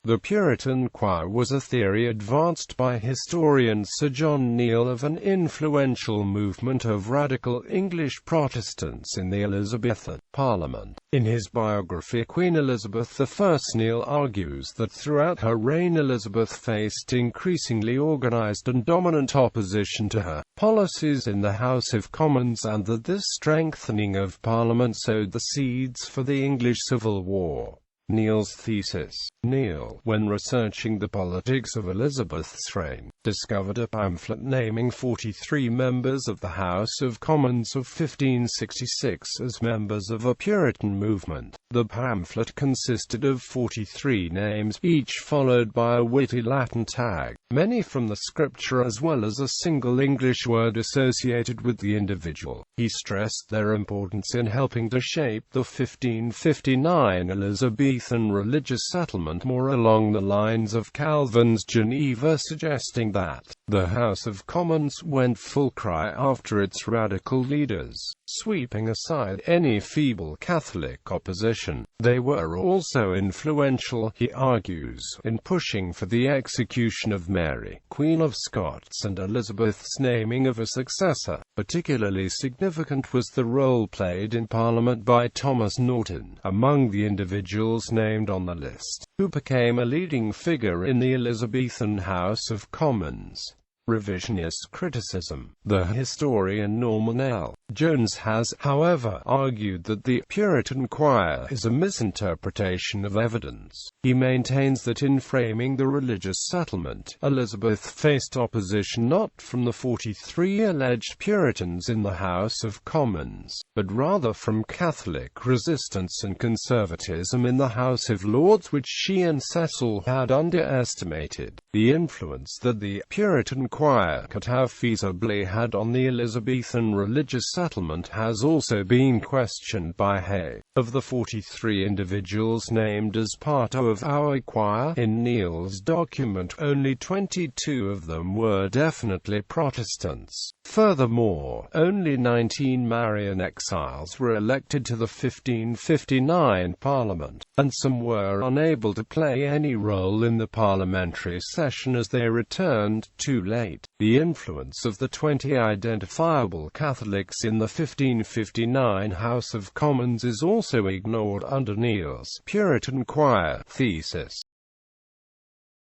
The Puritan choir was a theory advanced by historian Sir John Neale of an influential movement of radical English Protestants in the Elizabethan Parliament. In his biography Queen Elizabeth I Neale argues that throughout her reign Elizabeth faced increasingly organised and dominant opposition to her policies in the House of Commons, and that this strengthening of Parliament sowed the seeds for the English Civil War. Neale's thesis. Neale, when researching the politics of Elizabeth's reign, discovered a pamphlet naming 43 members of the House of Commons of 1566 as members of a Puritan movement. The pamphlet consisted of 43 names, each followed by a witty Latin tag, many from the scripture as well as a single English word associated with the individual. He stressed their importance in helping to shape the 1559 Elizabethan religious settlement more along the lines of Calvin's Geneva, suggesting that the House of Commons went full cry after its radical leaders, sweeping aside any feeble Catholic opposition. They were also influential, he argues, in pushing for the execution of Mary, Queen of Scots, and Elizabeth's naming of a successor. Particularly significant was the role played in Parliament by Thomas Norton, among the individuals named on the list, who became a leading figure in the Elizabethan House of Commons. Revisionist criticism. The historian Norman L. Jones has, however, argued that the Puritan choir is a misinterpretation of evidence. He maintains that in framing the religious settlement, Elizabeth faced opposition not from the 43 alleged Puritans in the House of Commons, but rather from Catholic resistance and conservatism in the House of Lords, which she and Cecil had underestimated. The influence that the Puritan choir could have feasibly had on the Elizabethan religious settlement has also been questioned by Hay. Of the 43 individuals named as part of our choir in Neale's document, only 22 of them were definitely Protestants. Furthermore, only 19 Marian exiles were elected to the 1559 Parliament, and some were unable to play any role in the parliamentary session as they returned too late. The influence of the 20 identifiable Catholics in the 1559 House of Commons is also ignored under Neale's Puritan choir thesis.